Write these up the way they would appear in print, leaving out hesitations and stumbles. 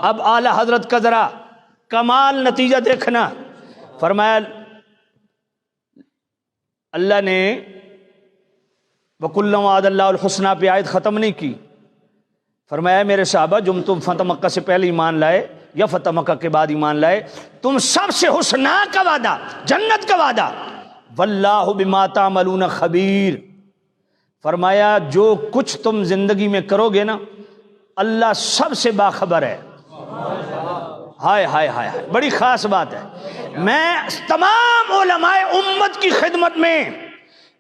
اب اعلی حضرت کا ذرا کمال نتیجہ دیکھنا، فرمایا اللہ نے وَكُلًّا وَعَدَ اللَّهُ الْحُسْنَى پہ آیت ختم نہیں کی، فرمایا میرے صحابہ تم فتح مکہ سے پہلے ایمان لائے یا فتح مکہ کے بعد ایمان لائے، تم سب سے حسنہ کا وعدہ، جنت کا وعدہ، وَاللَّهُ بِمَا تَعْمَلُونَ خَبِيرٌ، فرمایا جو کچھ تم زندگی میں کرو گے نا اللہ سب سے باخبر ہے۔ ہائے ہائے ہائے ہائے، بڑی خاص بات ہے۔ میں تمام علماء امت کی خدمت میں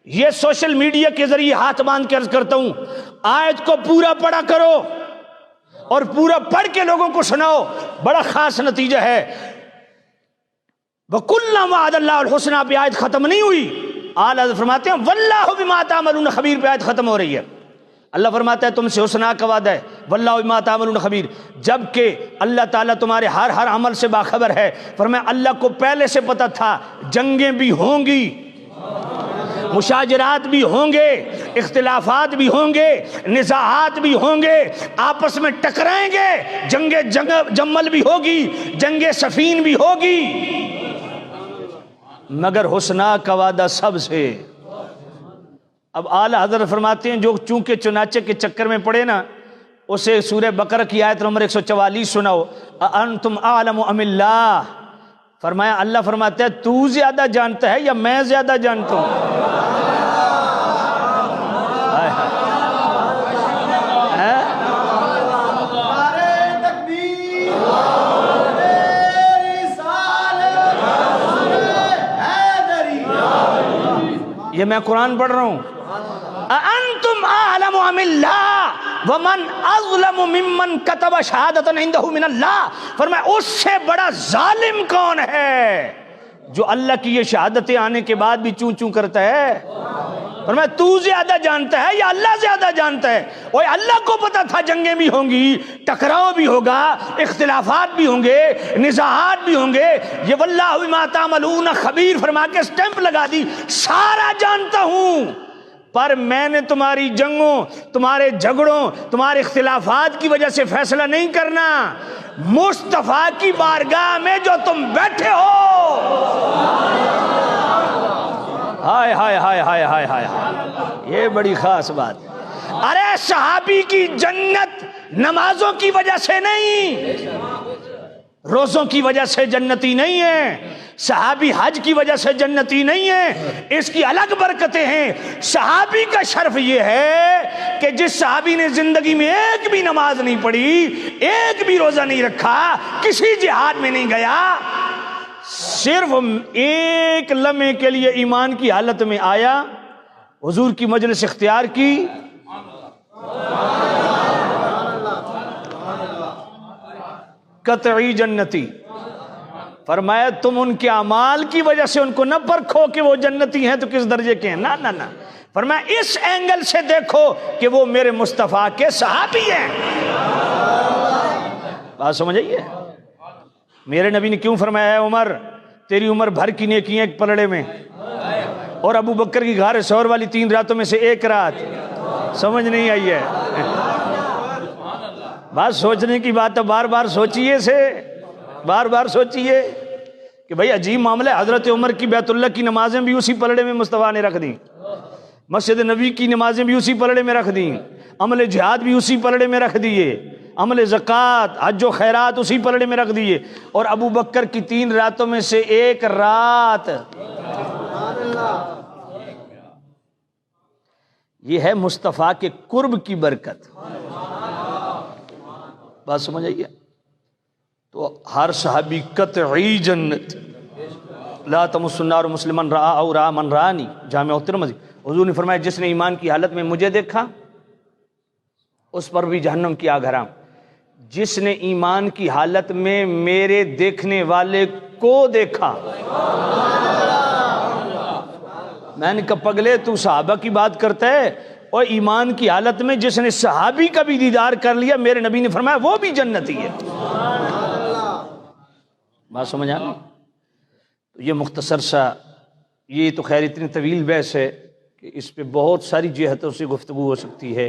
یہ سوشل میڈیا کے ذریعے ہاتھ باندھ کے عرض کرتا ہوں، آیت کو پورا پڑھا کرو اور پورا پڑھ کے لوگوں کو سناؤ، بڑا خاص نتیجہ ہے۔ وَكُلًّا وَعَدَ اللَّهُ الْحُسْنَى پہ آیت ختم نہیں ہوئی، اعلیٰ حضرت فرماتے ہیں وَاللَّهُ بِمَا تَعْمَلُونَ خَبِيرٌ پہ آیت ختم ہو رہی ہے۔ اللہ فرماتا ہے تم سے حسنہ کا وعدہ ہے، وَاللَّهُ بِمَا تَعْمَلُونَ خَبِيرٌ، جبکہ اللہ تعالیٰ تمہارے ہر عمل سے باخبر ہے۔ فرمایا اللہ کو پہلے سے پتہ تھا جنگیں بھی ہوں گی، مشاجرات بھی ہوں گے، اختلافات بھی ہوں گے، نزاعات بھی ہوں گے، آپس میں ٹکرائیں گے، جنگ جمل بھی ہوگی، جنگ صفین بھی ہوگی، مگر حسنہ کا وعدہ سب سے۔ اب اعلیٰ حضرت فرماتے ہیں جو چونکہ چنانچہ کے چکر میں پڑے نا، اسے سورہ بقرہ کی آیت نمبر 144 سناؤ، اَأَنْتُمْ أَعْلَمُ أَمِ اللَّهُ، فرمایا اللہ فرماتا ہے تو زیادہ جانتا ہے یا میں زیادہ جانتا ہوں؟ یہ میں قرآن پڑھ رہا ہوں۔ أَأَنْتُمْ أَعْلَمُ أَمِ اللَّهُ وَمَنْ أَظْلَمُ مِمَّنْ كَتَبَ شَهَادَةً عِنْدَهُ مِنَ اللَّهِ، فرمایا اس سے بڑا ظالم کون ہے جو اللہ کی یہ شہادتیں آنے کے بعد بھی چوں چوں کرتا ہے؟ فرمایا تو زیادہ جانتا ہے یا اللہ زیادہ جانتا ہے؟ اوہ اللہ کو پتا تھا جنگیں بھی ہوں گی، ٹکراؤ بھی ہوگا، اختلافات بھی ہوں گے، نزاعات بھی ہوں گے، یہ واللہ بما تعملون خبیر فرما کے سٹیمپ لگا دی، سارا جانتا ہوں، پر میں نے تمہاری جنگوں، تمہارے جھگڑوں، تمہارے اختلافات کی وجہ سے فیصلہ نہیں کرنا، مصطفیٰ کی بارگاہ میں جو تم بیٹھے ہو، ہائے ہائے ہائے ہائے ہائے ہائے، یہ بڑی خاص بات۔ ارے صحابی کی جنت نمازوں کی وجہ سے نہیں، روزوں کی وجہ سے جنتی نہیں ہے، صحابی حج کی وجہ سے جنتی نہیں ہے، اس کی الگ برکتیں ہیں۔ صحابی کا شرف یہ ہے کہ جس صحابی نے زندگی میں ایک بھی نماز نہیں پڑھی، ایک بھی روزہ نہیں رکھا، کسی جہاد میں نہیں گیا، صرف ایک لمحے کے لیے ایمان کی حالت میں آیا، حضور کی مجلس اختیار کی، قطعی جنتی۔ فرمایا تم ان کے اعمال کی وجہ سے ان کو نہ پرکھو کہ وہ جنتی ہیں تو کس درجے کے ہیں، نہ نہ نہ، فرمایا اس اینگل سے دیکھو کہ وہ میرے مصطفیٰ کے صحابی ہیں۔ بات سمجھ آئیے؟ میرے نبی نے کیوں فرمایا ہے عمر تیری عمر بھر کی نیکیاں ایک پلڑے میں، اور ابو بکر کی غار ثور والی 3 راتوں میں سے ایک رات؟ سمجھ نہیں آئی ہے؟ بات سوچنے کی بات ہے، بار بار سوچئے سے، بار بار سوچئے کہ بھئی عجیب معاملہ ہے۔ حضرت عمر کی بیت اللہ کی نمازیں بھی اسی پلڑے میں مصطفیٰ نے رکھ دیں، مسجد نبی کی نمازیں بھی اسی پلڑے میں رکھ دیں، عمل جہاد بھی اسی پلڑے میں رکھ دیے، عمل زکوٰۃ حج و خیرات اسی پلڑے میں رکھ دیے، اور ابو بکر کی 3 راتوں میں سے ایک رات، یہ ہے مصطفیٰ کے قرب کی برکت۔ بات سمجھ آئیے؟ تو ہر صحابی قطعی جنت، لا تمس النار مسلمن رآ او رآ من رآنی، جامع ترمذی۔ حضور نے فرمایا جس نے ایمان کی حالت میں مجھے دیکھا اس پر بھی جہنم کی آگ حرام، جس نے ایمان کی حالت میں میرے دیکھنے والے کو دیکھا۔ میں نے کہا پگلے تو صحابہ کی بات کرتا ہے، اور ایمان کی حالت میں جس نے صحابی کا بھی دیدار کر لیا، میرے نبی نے فرمایا وہ بھی جنتی ہے۔ بات سمجھ آ گئی؟ تو یہ مختصر سا، یہ تو خیر اتنی طویل بحث ہے کہ اس پہ بہت ساری جہتوں سے گفتگو ہو سکتی ہے،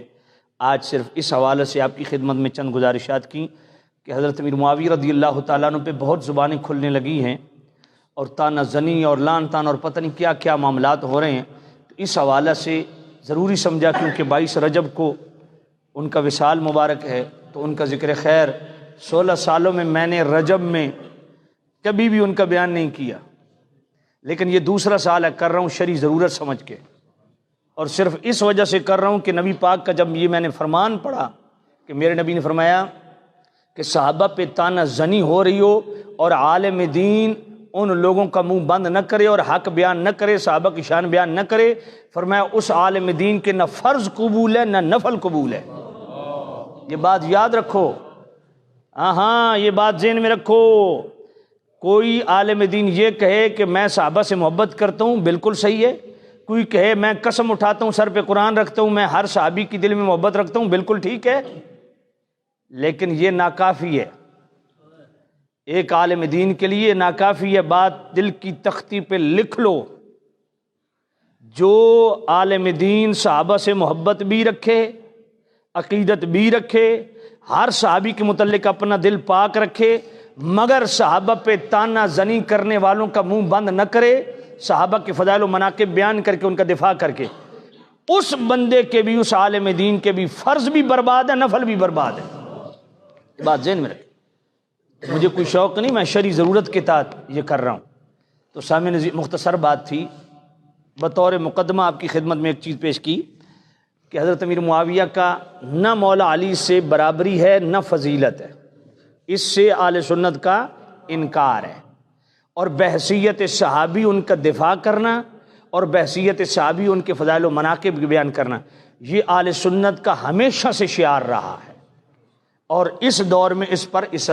آج صرف اس حوالے سے آپ کی خدمت میں چند گزارشات کی کہ حضرت امیر معاویہ رضی اللہ تعالیٰ عنہ پہ بہت زبانیں کھلنے لگی ہیں اور تانہ زنی اور لان تان اور پتہ نہیں کیا کیا معاملات ہو رہے ہیں، تو اس حوالے سے ضروری سمجھا کیونکہ 22 رجب کو ان کا وصال مبارک ہے تو ان کا ذکر خیر 16 سالوں میں میں نے رجب میں کبھی بھی ان کا بیان نہیں کیا، لیکن یہ دوسرا سال ہے، کر رہا ہوں شرعی ضرورت سمجھ کے، اور صرف اس وجہ سے کر رہا ہوں کہ نبی پاک کا جب یہ میں نے فرمان پڑھا کہ میرے نبی نے فرمایا کہ صحابہ پہ تانہ زنی ہو رہی ہو اور عالم دین ان لوگوں کا منہ بند نہ کرے اور حق بیان نہ کرے، صحابہ کی شان بیان نہ کرے، فرمایا اس عالم دین کے نہ فرض قبول ہے نہ نفل قبول ہے۔ یہ بات یاد رکھو، ہاں یہ بات ذہن میں رکھو۔ کوئی عالم دین یہ کہے کہ میں صحابہ سے محبت کرتا ہوں، بالکل صحیح ہے، کوئی کہے میں قسم اٹھاتا ہوں سر پہ قرآن رکھتا ہوں میں ہر صحابی کی دل میں محبت رکھتا ہوں، بالکل ٹھیک ہے، لیکن یہ ناکافی ہے، ایک عالم دین کے لیے ناکافی ہے۔ بات دل کی تختی پہ لکھ لو، جو عالم دین صحابہ سے محبت بھی رکھے، عقیدت بھی رکھے، ہر صحابی کے متعلق اپنا دل پاک رکھے، مگر صحابہ پہ تانہ زنی کرنے والوں کا منہ بند نہ کرے، صحابہ کے فضائل و مناقب بیان کر کے ان کا دفاع کر کے، اس بندے کے بھی، اس عالم دین کے بھی فرض بھی برباد ہے، نفل بھی برباد ہے۔ یہ بات ذہن میں رکھیں، مجھے کوئی شوق نہیں، میں شرعی ضرورت کے تحت یہ کر رہا ہوں۔ تو سامعین عزیز، مختصر بات تھی، بطور مقدمہ آپ کی خدمت میں ایک چیز پیش کی کہ حضرت امیر معاویہ کا نہ مولا علی سے برابری ہے نہ فضیلت ہے، اس سے اہل سنت کا انکار ہے، اور بحیثیت صحابی ان کا دفاع کرنا اور بحیثیت صحابی ان کے فضائل و مناقب بیان کرنا، یہ اہل سنت کا ہمیشہ سے شعار رہا ہے، اور اس دور میں اس پر اصرار